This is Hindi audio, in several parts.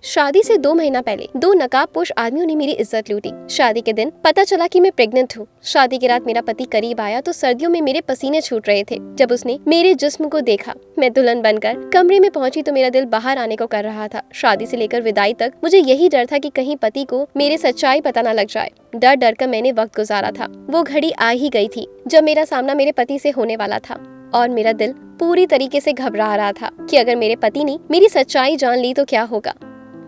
शादी से 2 महीना पहले 2 नकाबपोश आदमियों ने मेरी इज्जत लूटी। शादी के दिन पता चला कि मैं प्रेग्नेंट हूँ। शादी की रात मेरा पति करीब आया तो सर्दियों में मेरे पसीने छूट रहे थे। जब उसने मेरे जिस्म को देखा, मैं दुल्हन बनकर कमरे में पहुंची तो मेरा दिल बाहर आने को कर रहा था। शादी से लेकर विदाई तक मुझे यही डर था कि कहीं पति को मेरी सच्चाई पता न लग जाए। डर डर कर मैंने वक्त गुजारा था। वो घड़ी आ ही गई थी जब मेरा सामना मेरे पति से होने वाला था और मेरा दिल पूरी तरीके से घबरा रहा था कि अगर मेरे पति ने मेरी सच्चाई जान ली तो क्या होगा।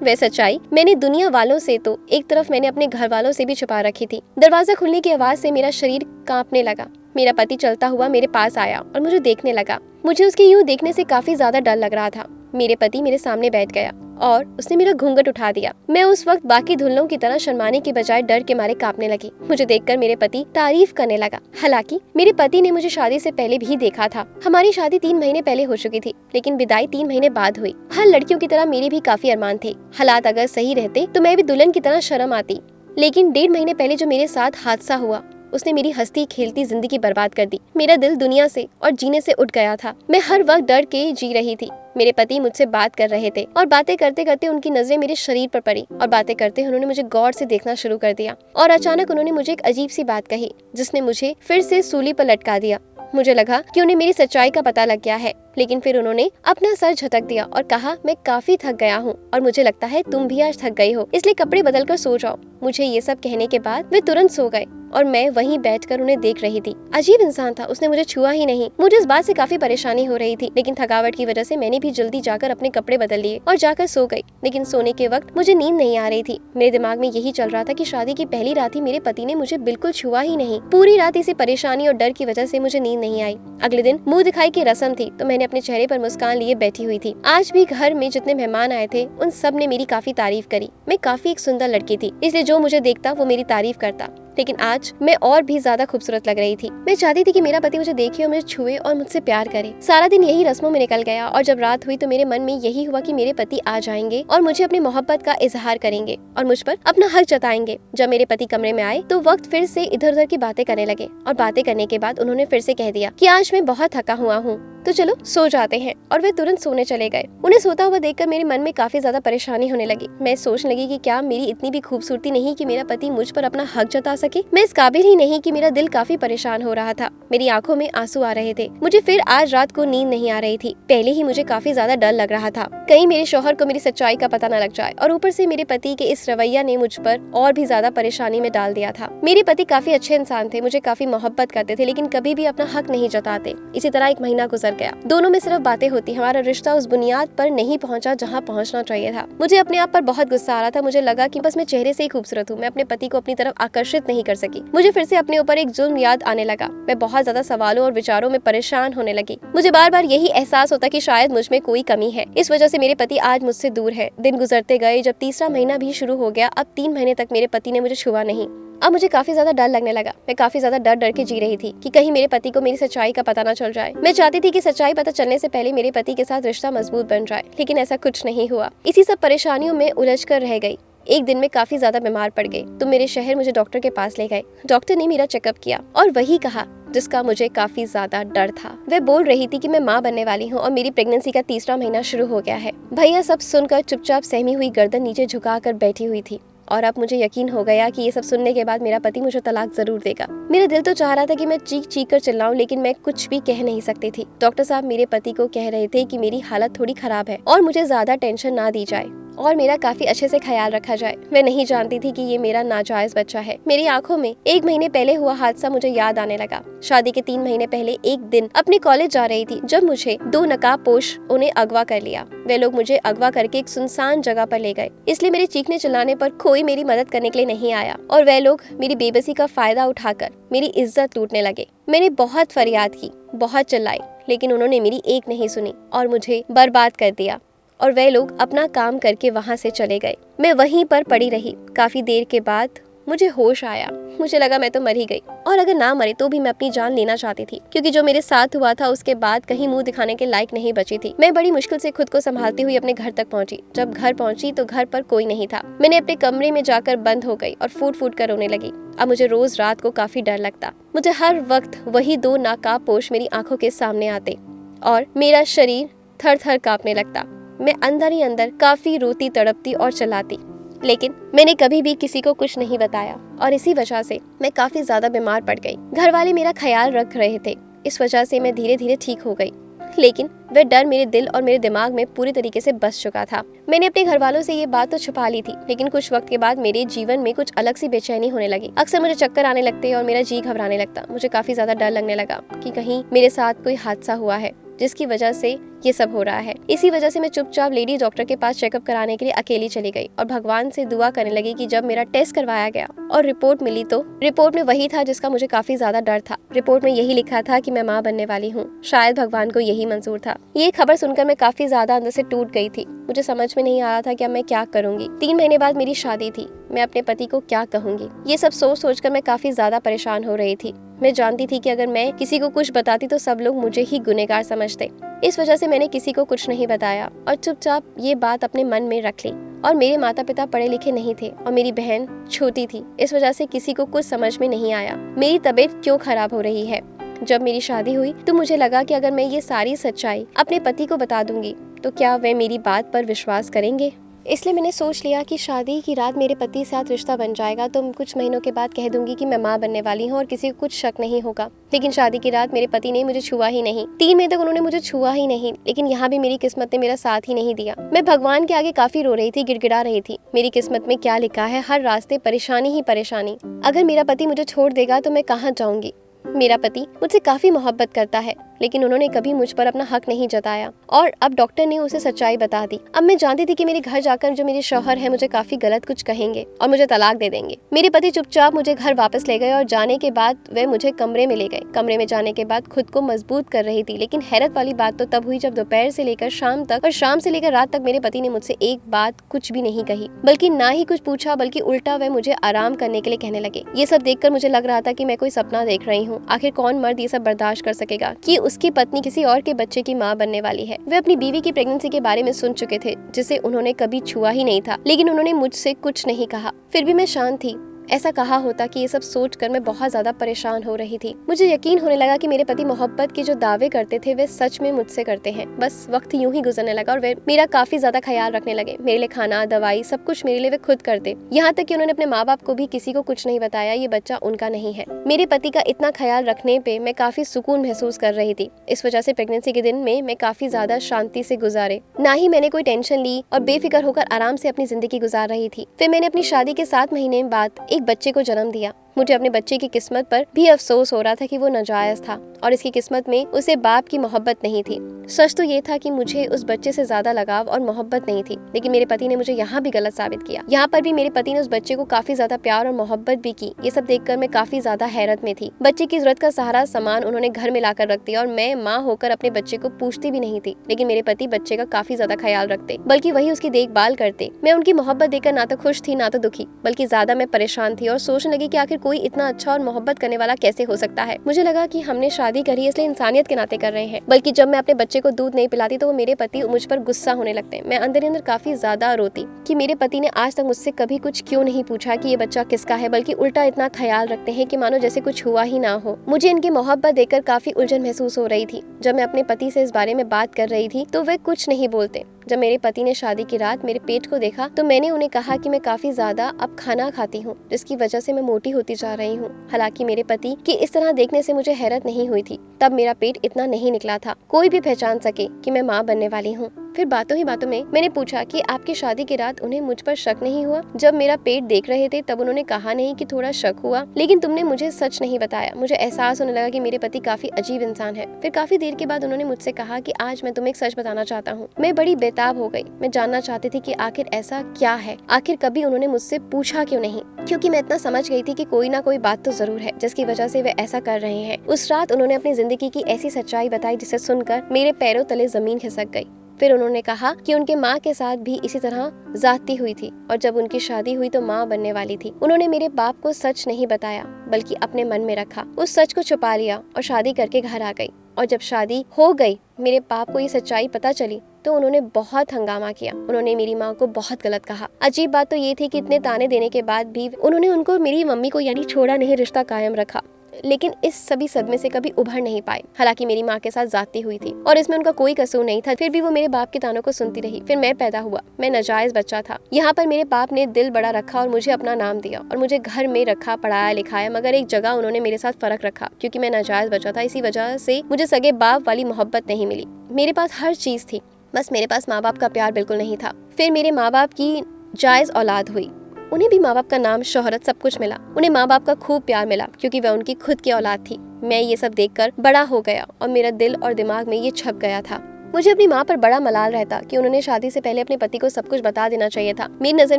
वह सच्चाई मैंने दुनिया वालों से तो एक तरफ मैंने अपने घर वालों से भी छुपा रखी थी। दरवाजा खुलने की आवाज से मेरा शरीर कांपने लगा। मेरा पति चलता हुआ मेरे पास आया और मुझे देखने लगा। मुझे उसके यूं देखने से काफी ज्यादा डर लग रहा था। मेरे पति मेरे सामने बैठ गया और उसने मेरा घूंघट उठा दिया। मैं उस वक्त बाकी दुल्हनों की तरह शर्माने की बजाय डर के मारे कांपने लगी। मुझे देखकर मेरे पति तारीफ करने लगा। हालांकि मेरे पति ने मुझे शादी से पहले भी देखा था। हमारी शादी 3 महीने पहले हो चुकी थी, लेकिन विदाई 3 महीने बाद हुई। हर लड़कियों की तरह मेरे भी काफी अरमान थे। हालात अगर सही रहते तो मैं भी दुल्हन की तरह शर्म आती, लेकिन 1.5 महीने पहले जो मेरे साथ हादसा हुआ उसने मेरी हंसती खेलती जिंदगी बर्बाद कर दी। मेरा दिल दुनिया से और जीने से उठ गया था। मैं हर वक्त डर के जी रही थी। मेरे पति मुझसे बात कर रहे थे और बातें करते करते उनकी नजरें मेरे शरीर पर पड़ी और बातें करते उन्होंने मुझे गौर से देखना शुरू कर दिया। और अचानक उन्होंने मुझे एक अजीब सी बात कही जिसने मुझे फिर से सूली पर लटका दिया। मुझे लगा कि उन्हें मेरी सच्चाई का पता लग गया है, लेकिन फिर उन्होंने अपना सर झटक दिया और कहा, मैं काफी थक गया हूँ और मुझे लगता है तुम भी आज थक गई हो, इसलिए कपड़े बदल कर सो जाओ। मुझे ये सब कहने के बाद वे तुरंत सो गए और मैं वहीं बैठकर उन्हें देख रही थी। अजीब इंसान था, उसने मुझे छुआ ही नहीं। मुझे इस बात से काफी परेशानी हो रही थी, लेकिन थकावट की वजह से मैंने भी जल्दी जाकर अपने कपड़े बदल लिए और जाकर सो गई। लेकिन सोने के वक्त मुझे नींद नहीं आ रही थी। मेरे दिमाग में यही चल रहा था कि शादी की पहली रात ही मेरे पति ने मुझे बिल्कुल छुआ ही नहीं। पूरी रात इसी परेशानी और डर की वजह से मुझे नींद नहीं आई। अगले दिन मुंह दिखाई की रस्म थी तो मैंने अपने चेहरे पर मुस्कान लिए बैठी हुई थी। आज भी घर में जितने मेहमान आए थे उन सब ने मेरी काफी तारीफ करी। मैं काफी एक सुंदर लड़की थी, इसलिए जो मुझे देखता वो मेरी तारीफ करता। लेकिन आज मैं और भी ज्यादा खूबसूरत लग रही थी। मैं चाहती थी कि मेरा पति मुझे देखे और मुझे छुए और मुझसे प्यार करे। सारा दिन यही रस्मों में निकल गया और जब रात हुई तो मेरे मन में यही हुआ कि मेरे पति आ जाएंगे और मुझे अपनी मोहब्बत का इजहार करेंगे और मुझ पर अपना हक जताएंगे। जब मेरे पति कमरे में आए तो वक्त फिर से इधर उधर की बातें करने लगे और बातें करने के बाद उन्होंने फिर से कह दिया कि आज मैं बहुत थका हुआ हूँ, तो चलो सो जाते हैं। और वे तुरंत सोने चले गए। उन्हें सोता हुआ देखकर मेरे मन में काफी ज्यादा परेशानी होने लगी। मैं सोचने लगी कि क्या मेरी इतनी भी खूबसूरती नहीं कि मेरा पति मुझ पर अपना हक जता सके। मैं इस काबिल ही नहीं कि मेरा दिल काफी परेशान हो रहा था। मेरी आंखों में आंसू आ रहे थे। मुझे फिर आज रात को नींद नहीं आ रही थी। पहले ही मुझे काफी ज्यादा डर लग रहा था कहीं मेरे शौहर को मेरी सच्चाई का पता न लग जाए, और ऊपर से मेरे पति के इस रवैया ने मुझ पर और भी ज्यादा परेशानी में डाल दिया था। मेरे पति काफी अच्छे इंसान थे, मुझे काफी मोहब्बत करते थे, लेकिन कभी भी अपना हक नहीं जताते। इसी तरह 1 महीना गुजर गया। दोनों में सिर्फ बातें होती। हमारा रिश्ता उस बुनियाद पर नहीं पहुंचा जहां पहुंचना चाहिए था। मुझे अपने आप पर बहुत गुस्सा आ रहा था। मुझे लगा कि बस मैं चेहरे से ही खूबसूरत हूँ। मैं अपने पति को अपनी तरफ आकर्षित नहीं कर सकी। मुझे फिर से अपने ऊपर एक जुल्म याद आने लगा। मैं बहुत ज्यादा सवालों और विचारों में परेशान होने लगी। मुझे बार बार यही एहसास होता कि शायद मुझ में कोई कमी है। इस वजह से मेरे पति आज मुझसे दूर है। दिन गुजरते गए। जब तीसरा महीना भी शुरू हो गया, अब 3 महीने तक मेरे पति ने मुझे छुआ नहीं। अब मुझे काफी ज्यादा डर लगने लगा। मैं काफी ज्यादा डर डर के जी रही थी कि कहीं मेरे पति को मेरी सच्चाई का पता न चल जाए। मैं चाहती थी कि सच्चाई पता चलने से पहले मेरे पति के साथ रिश्ता मजबूत बन जाए, लेकिन ऐसा कुछ नहीं हुआ। इसी सब परेशानियों में उलझ कर रह गई। एक दिन में काफी ज्यादा बीमार पड़ गई तो मेरे शहर मुझे डॉक्टर के पास ले गए। डॉक्टर ने मेरा चेकअप किया और वही कहा जिसका मुझे काफी ज्यादा डर था। वह बोल रही थी कि मैं माँ बनने वाली हूँ और मेरी प्रेगनेंसी का तीसरा महीना शुरू हो गया है। भैया सब सुनकर चुपचाप सहमी हुई गर्दन नीचे झुका कर बैठी हुई थी और अब मुझे यकीन हो गया कि ये सब सुनने के बाद मेरा पति मुझे तलाक जरूर देगा। मेरा दिल तो चाह रहा था कि मैं चीख चीख कर चिल्लाऊं, लेकिन मैं कुछ भी कह नहीं सकती थी। डॉक्टर साहब मेरे पति को कह रहे थे कि मेरी हालत थोड़ी खराब है और मुझे ज्यादा टेंशन ना दी जाए और मेरा काफी अच्छे से ख्याल रखा जाए। मैं नहीं जानती थी कि ये मेरा नाजायज बच्चा है। मेरी आंखों में 1 महीने पहले हुआ हादसा मुझे याद आने लगा। शादी के 3 महीने पहले एक दिन अपने कॉलेज जा रही थी जब मुझे 2 नकाबपोश उन्हें अगवा कर लिया। वे लोग मुझे अगवा करके एक सुनसान जगह पर ले गए, इसलिए मेरे चीखने चिल्लाने पर कोई मेरी मदद करने के लिए नहीं आया और वे लोग मेरी बेबसी का फायदा उठाकर मेरी इज्जत लूटने लगे। मैंने बहुत फरियाद की, बहुत चिल्लाई, लेकिन उन्होंने मेरी एक नहीं सुनी और मुझे बर्बाद कर दिया और वे लोग अपना काम करके वहां से चले गए। मैं वहीं पर पड़ी रही। काफी देर के बाद मुझे होश आया। मुझे लगा मैं तो मर ही गई, और अगर ना मरे तो भी मैं अपनी जान लेना चाहती थी, क्योंकि जो मेरे साथ हुआ था उसके बाद कहीं मुंह दिखाने के लायक नहीं बची थी। मैं बड़ी मुश्किल से खुद को संभालती हुई अपने घर तक पहुंची। जब घर पहुंची तो घर पर कोई नहीं था। मैंने अपने कमरे में जाकर बंद हो गई और फूट फूट कर रोने लगी। अब मुझे रोज रात को काफी डर लगता। मुझे हर वक्त वही 2 नाकाबपोश मेरी आंखों के सामने आते और मेरा शरीर थर थर कांपने लगता। मैं अंदर ही अंदर काफी रोती तड़पती और चिल्लाती। लेकिन मैंने कभी भी किसी को कुछ नहीं बताया और इसी वजह से मैं काफी ज्यादा बीमार पड़ गई। घर वाले मेरा ख्याल रख रहे थे, इस वजह से मैं धीरे धीरे ठीक हो गई। लेकिन वह डर मेरे दिल और मेरे दिमाग में पूरी तरीके से बस चुका था। मैंने अपने घर वालों से ये बात तो छुपा ली थी, लेकिन कुछ वक्त के बाद मेरे जीवन में कुछ अलग सी बेचैनी होने लगी। अक्सर मुझे चक्कर आने लगते और मेरा जी घबराने लगता। मुझे काफी ज्यादा डर लगने लगा कि कहीं मेरे साथ कोई हादसा हुआ है जिसकी वजह से ये सब हो रहा है। इसी वजह से मैं चुपचाप लेडी डॉक्टर के पास चेकअप कराने के लिए अकेली चली गई और भगवान से दुआ करने लगी कि जब मेरा टेस्ट करवाया गया और रिपोर्ट मिली तो रिपोर्ट में वही था जिसका मुझे काफी ज्यादा डर था। रिपोर्ट में यही लिखा था कि मैं माँ बनने वाली हूँ। शायद भगवान को यही मंजूर था। ये खबर सुनकर मैं काफी ज्यादा अंदर से टूट गई थी। मुझे समझ में नहीं आ रहा था कि अब मैं क्या करूंगी। 3 महीने बाद मेरी शादी थी। मैं अपने पति को क्या कहूंगी, ये सब सोच सोचकर मैं काफी ज्यादा परेशान हो रही थी। मैं जानती थी कि अगर मैं किसी को कुछ बताती तो सब लोग मुझे ही गुनहगार समझते। इस वजह से मैंने किसी को कुछ नहीं बताया और चुपचाप ये बात अपने मन में रख ली। और मेरे माता पिता पढ़े लिखे नहीं थे और मेरी बहन छोटी थी, इस वजह से किसी को कुछ समझ में नहीं आया मेरी तबीयत क्यों खराब हो रही है। जब मेरी शादी हुई तो मुझे लगा कि अगर मैं ये सारी सच्चाई अपने पति को बता दूंगी तो क्या वे मेरी बात पर विश्वास करेंगे। इसलिए मैंने सोच लिया कि शादी की रात मेरे पति से साथ रिश्ता बन जाएगा तो कुछ महीनों के बाद कह दूंगी कि मैं माँ बनने वाली हूँ और किसी को कुछ शक नहीं होगा। लेकिन शादी की रात मेरे पति ने मुझे छुआ ही नहीं। 3 महीने तक उन्होंने मुझे छुआ ही नहीं। लेकिन यहाँ भी मेरी किस्मत ने मेरा साथ ही नहीं दिया। मैं भगवान के आगे काफी रो रही थी, गिड़गिड़ा रही थी। मेरी किस्मत में क्या लिखा है, हर रास्ते परेशानी ही परेशानी। अगर मेरा पति मुझे छोड़ देगा तो मैं कहाँ जाऊंगी। मेरा पति मुझसे काफी मोहब्बत करता है, लेकिन उन्होंने कभी मुझ पर अपना हक नहीं जताया और अब डॉक्टर ने उसे सच्चाई बता दी। अब मैं जानती थी कि मेरे घर जाकर जो मेरे शौहर है मुझे काफी गलत कुछ कहेंगे और मुझे तलाक दे देंगे। मेरे पति चुपचाप मुझे घर वापस ले गए और जाने के बाद वे मुझे कमरे में ले गए। कमरे में जाने के बाद खुद को मजबूत कर रही थी, लेकिन हैरत वाली बात तो तब हुई जब दोपहर से लेकर शाम तक और शाम से लेकर रात तक मेरे पति ने मुझसे एक बात कुछ भी नहीं कही, बल्कि ना ही कुछ पूछा, बल्कि उल्टा वे मुझे आराम करने के लिए कहने लगे। ये सब देखकर मुझे लग रहा था कि मैं कोई सपना देख रही हूँ। आखिर कौन मर्द ये सब बर्दाश्त कर सकेगा कि उसकी पत्नी किसी और के बच्चे की माँ बनने वाली है। वे अपनी बीवी की प्रेगनेंसी के बारे में सुन चुके थे जिसे उन्होंने कभी छुआ ही नहीं था, लेकिन उन्होंने मुझसे कुछ नहीं कहा। फिर भी मैं शांत थी। ऐसा कहा होता कि ये सब सोचकर मैं बहुत ज्यादा परेशान हो रही थी। मुझे यकीन होने लगा कि मेरे पति मोहब्बत के जो दावे करते थे वे सच में मुझसे करते हैं। बस वक्त यूं ही गुजरने लगा और वे मेरा काफी ज्यादा ख्याल रखने लगे। मेरे लिए खाना, दवाई, सब कुछ मेरे लिए वे खुद करते। यहाँ तक कि उन्होंने अपने माँ बाप को भी किसी को कुछ नहीं बताया ये बच्चा उनका नहीं है। मेरे पति का इतना ख्याल रखने पे मैं काफी सुकून महसूस कर रही थी। इस वजह से प्रेगनेंसी के दिन में मैं काफी ज्यादा शांति से गुजारे। ना ही मैंने कोई टेंशन ली और बेफिक्र होकर आराम से अपनी जिंदगी गुजार रही थी। फिर मैंने अपनी शादी के 7 महीने बाद एक बच्चे को जन्म दिया। मुझे अपने बच्चे की किस्मत पर भी अफसोस हो रहा था कि वो नाजायज था और इसकी किस्मत में उसे बाप की मोहब्बत नहीं थी। सच तो ये था कि मुझे उस बच्चे से ज्यादा लगाव और मोहब्बत नहीं थी, लेकिन मेरे पति ने मुझे यहाँ भी गलत साबित किया। यहाँ पर भी मेरे पति ने उस बच्चे को काफी ज्यादा प्यार और मोहब्बत भी की। ये सब देखकर मैं काफी ज्यादा हैरत में थी। बच्चे की जरूरत का सारा सामान उन्होंने घर में लाकर रख दिया और मैं माँ होकर अपने बच्चे को पूछती भी नहीं थी, लेकिन मेरे पति बच्चे का काफी ज्यादा ख्याल रखते, बल्कि वही उसकी देखभाल करते। मैं उनकी मोहब्बत देखकर ना तो खुश थी ना तो दुखी, बल्कि ज्यादा मैं परेशान थी और सोचने लगी कि आखिर कोई इतना अच्छा और मोहब्बत करने वाला कैसे हो सकता है। मुझे लगा कि हमने शादी करी इसलिए इंसानियत के नाते कर रहे हैं, बल्कि जब मैं अपने बच्चे को दूध नहीं पिलाती तो वो मेरे पति मुझ पर गुस्सा होने लगते। मैं अंदर ही अंदर काफी ज्यादा रोती कि मेरे पति ने आज तक मुझसे कभी कुछ क्यों नहीं पूछा कि ये बच्चा किसका है, बल्कि उल्टा इतना ख्याल रखते हैं कि मानो जैसे कुछ हुआ ही ना हो। मुझे इनकी मोहब्बत देखकर काफी उलझन महसूस हो रही थी। जब मैं अपने पति से इस बारे में बात कर रही थी तो वे कुछ नहीं बोलते। जब मेरे पति ने शादी की रात मेरे पेट को देखा तो मैंने उन्हें कहा कि मैं काफी ज्यादा अब खाना खाती हूँ, जिसकी वजह से मैं मोटी होती जा रही हूँ। हालांकि मेरे पति की इस तरह देखने से मुझे हैरत नहीं हुई थी। तब मेरा पेट इतना नहीं निकला था कोई भी पहचान सके कि मैं माँ बनने वाली हूँ। फिर बातों ही बातों में मैंने पूछा कि आपकी शादी की रात उन्हें मुझ पर शक नहीं हुआ? जब मेरा पेट देख रहे थे तब उन्होंने कहा नहीं कि थोड़ा शक हुआ, लेकिन तुमने मुझे सच नहीं बताया। मुझे एहसास होने लगा कि मेरे पति काफी अजीब इंसान है। फिर काफी देर के बाद उन्होंने मुझसे कहा कि आज मैं तुम्हें एक सच बताना चाहता हूँ। मैं बड़ी बेताब हो गई। मैं जानना चाहती थी कि आखिर ऐसा क्या है, आखिर कभी उन्होंने मुझसे पूछा क्यों नहीं, क्योंकि मैं इतना समझ गई थी कि कोई ना कोई बात तो जरूर है जिसकी वजह से वे ऐसा कर रहे हैं। उस रात उन्होंने अपनी जिंदगी की ऐसी सच्चाई बताई जिसे सुनकर मेरे पैरों तले जमीन खिसक गई। फिर उन्होंने कहा कि उनके माँ के साथ भी इसी तरह जाती हुई थी और जब उनकी शादी हुई तो माँ बनने वाली थी। उन्होंने मेरे बाप को सच नहीं बताया बल्कि अपने मन में रखा, उस सच को छुपा लिया और शादी करके घर आ गई। और जब शादी हो गई मेरे बाप को ये सच्चाई पता चली तो उन्होंने बहुत हंगामा किया। उन्होंने मेरी माँ को बहुत गलत कहा। अजीब बात तो ये थी कि इतने ताने देने के बाद भी उन्होंने उनको मेरी मम्मी को यानी छोड़ा नहीं, रिश्ता कायम रखा। लेकिन इस सभी सदमे से कभी उभर नहीं पाए। हालांकि मेरी माँ के साथ जाती हुई थी और इसमें उनका कोई कसूर नहीं था, फिर भी वो मेरे बाप के तानों को सुनती रही। फिर मैं पैदा हुआ, मैं नाजायज बच्चा था। यहाँ पर मेरे बाप ने दिल बड़ा रखा और मुझे अपना नाम दिया और मुझे घर में रखा, पढ़ाया लिखाया, मगर एक जगह उन्होंने मेरे साथ फर्क रखा क्योंकि मैं नाजायज बच्चा था। इसी वजह से मुझे सगे बाप वाली मोहब्बत नहीं मिली। मेरे पास हर चीज थी, बस मेरे पास माँ बाप का प्यार बिल्कुल नहीं था। फिर मेरे माँ बाप की जायज औलाद हुई, उन्हें भी माँ बाप का नाम, शोहरत सब कुछ मिला। उन्हें माँ बाप का खूब प्यार मिला क्योंकि वह उनकी खुद की औलाद थी। मैं ये सब देखकर बड़ा हो गया और मेरा दिल और दिमाग में ये छप गया था। मुझे अपनी माँ पर बड़ा मलाल रहता कि उन्होंने शादी से पहले अपने पति को सब कुछ बता देना चाहिए था। मेरी नजर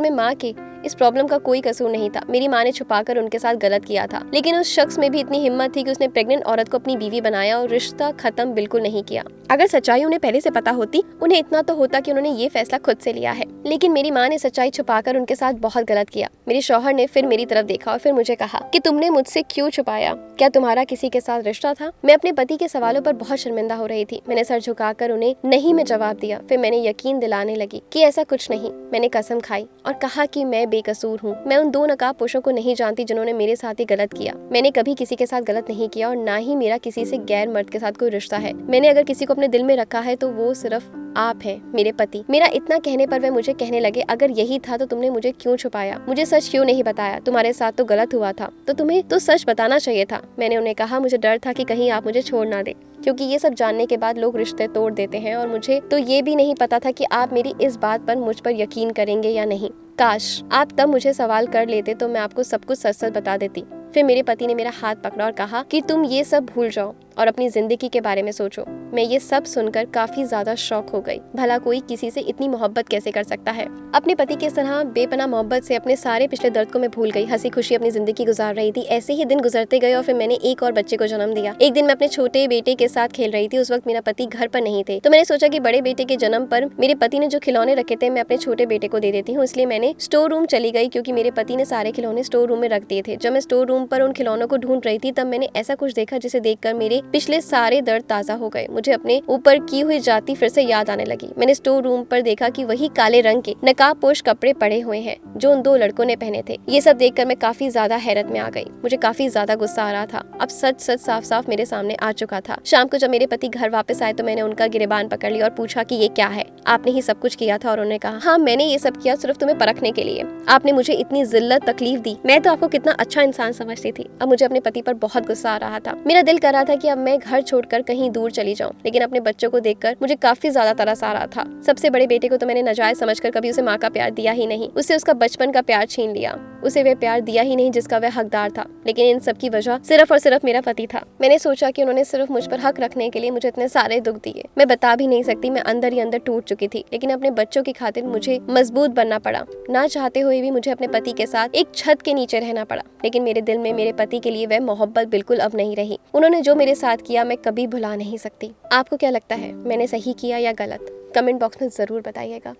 में माँ के इस प्रॉब्लम का कोई कसूर नहीं था। मेरी माँ ने छुपाकर उनके साथ गलत किया था, लेकिन उस शख्स में भी इतनी हिम्मत थी कि उसने प्रेग्नेंट औरत को अपनी बीवी बनाया और रिश्ता खत्म बिल्कुल नहीं किया। अगर सच्चाई उन्हें पहले से पता होती, उन्हें इतना तो होता कि उन्होंने ये फैसला खुद से लिया है। लेकिन मेरी माँ ने सच्चाई छुपाकर उनके साथ बहुत गलत किया। मेरे शौहर ने फिर मेरी तरफ देखा और फिर मुझे कहा कि तुमने मुझसे क्यों छुपाया? क्या तुम्हारा किसी के साथ रिश्ता था? मैं अपने पति के सवालों पर बहुत शर्मिंदा हो रही थी। मैंने सर झुकाकर उन्हें नहीं में जवाब दिया। फिर मैंने यकीन दिलाने लगी कि ऐसा कुछ नहीं। मैंने कसम खाई और कहा कि मैं बेकसूर हूँ। मैं उन 2 नकाबपोशों को नहीं जानती जिन्होंने मेरे साथ ही गलत किया। मैंने कभी किसी के साथ गलत नहीं किया और ना ही मेरा किसी से गैर मर्द के साथ कोई रिश्ता है। मैंने अगर किसी को अपने दिल में रखा है तो वो सिर्फ आप हैं, मेरे पति। मेरा इतना कहने पर वे मुझे कहने लगे, अगर यही था तो तुमने मुझे क्यों छुपाया? मुझे सच क्यों नहीं बताया? तुम्हारे साथ तो गलत हुआ था, तो तुम्हें तो सच बताना चाहिए था। मैंने उन्हें कहा, मुझे डर था कि कहीं आप मुझे छोड़ ना दे, क्योंकि ये सब जानने के बाद लोग रिश्ते तोड़ देते हैं और मुझे तो ये भी नहीं पता था कि आप मेरी इस बात पर मुझ पर यकीन करेंगे या नहीं। काश आप तब मुझे सवाल कर लेते तो मैं आपको सब कुछ सच सच बता देती। फिर मेरे पति ने मेरा हाथ पकड़ा और कहा कि तुम ये सब भूल जाओ और अपनी जिंदगी के बारे में सोचो। मैं ये सब सुनकर काफी ज्यादा शॉक हो गई। भला कोई किसी से इतनी मोहब्बत कैसे कर सकता है? अपने पति के इस तरह बेपनाह मोहब्बत से अपने सारे पिछले दर्द को मैं भूल गई। हंसी खुशी अपनी जिंदगी गुजार रही थी। ऐसे ही दिन गुजरते गए और फिर मैंने एक और बच्चे को जन्म दिया। एक दिन मैं अपने छोटे बेटे के साथ खेल रही थी। उस वक्त मेरा पति घर पर नहीं थे, तो मैंने सोचा कि बड़े बेटे के जन्म पर मेरे पति ने जो खिलौने रखे थे मैं अपने छोटे बेटे को दे देती हूँ। इसलिए मैंने स्टोर रूम चली गई क्योंकि मेरे पति ने सारे खिलौने स्टोर रूम में रख दिए थे। जब मैं स्टोर रूम पर उन खिलौनों को ढूंढ रही थी तब मैंने ऐसा कुछ देखा जिसे देखकर मेरे पिछले सारे दर्द ताजा हो गए। मुझे अपने ऊपर की हुई जाति फिर से याद आने लगी। मैंने स्टोर रूम पर देखा कि वही काले रंग के नकाबपोश कपड़े पड़े हुए हैं जो उन 2 लड़कों ने पहने थे। ये सब देखकर मैं काफी ज्यादा हैरत में आ गई। मुझे काफी ज्यादा गुस्सा आ रहा था। अब सच सच साफ साफ मेरे सामने आ चुका था। शाम को जब मेरे पति घर वापस आए तो मैंने उनका गिरेबान पकड़ लिया और पूछा कि ये क्या है? आपने ही सब कुछ किया था? और उन्होंने कहा, हाँ मैंने ये सब किया सिर्फ तुम्हें परखने के लिए। आपने मुझे इतनी जिल्लत तकलीफ दी, मैं तो आपको कितना अच्छा इंसान समझती थी। अब मुझे अपने पति पर बहुत गुस्सा आ रहा था। मेरा दिल कर रहा था कि अब मैं घर छोड़कर कहीं दूर चली जाऊं, लेकिन अपने बच्चों को देखकर मुझे काफी ज्यादा तरस आ रहा था। सबसे बड़े बेटे को तो मैंने नाजायज समझकर कभी उसे माँ का प्यार दिया ही नहीं। उससे उसका बचपन का प्यार छीन लिया। उसे वह प्यार दिया ही नहीं जिसका वह हकदार था। लेकिन इन सब की वजह सिर्फ और सिर्फ मेरा पति था। मैंने सोचा कि उन्होंने सिर्फ मुझ पर हक रखने के लिए मुझे इतने सारे दुख दिए। मैं बता भी नहीं सकती, मैं अंदर ही अंदर टूट चुकी थी। लेकिन अपने बच्चों की खातिर मुझे मजबूत बनना पड़ा। ना चाहते हुए भी मुझे अपने पति के साथ एक छत के नीचे रहना पड़ा। लेकिन मेरे दिल में मेरे पति के लिए वह मोहब्बत बिल्कुल अब नहीं रही। उन्होंने जो मेरे साथ किया मैं कभी भुला नहीं सकती। आपको क्या लगता है, मैंने सही किया या गलत? कमेंट बॉक्स में जरूर बताइएगा।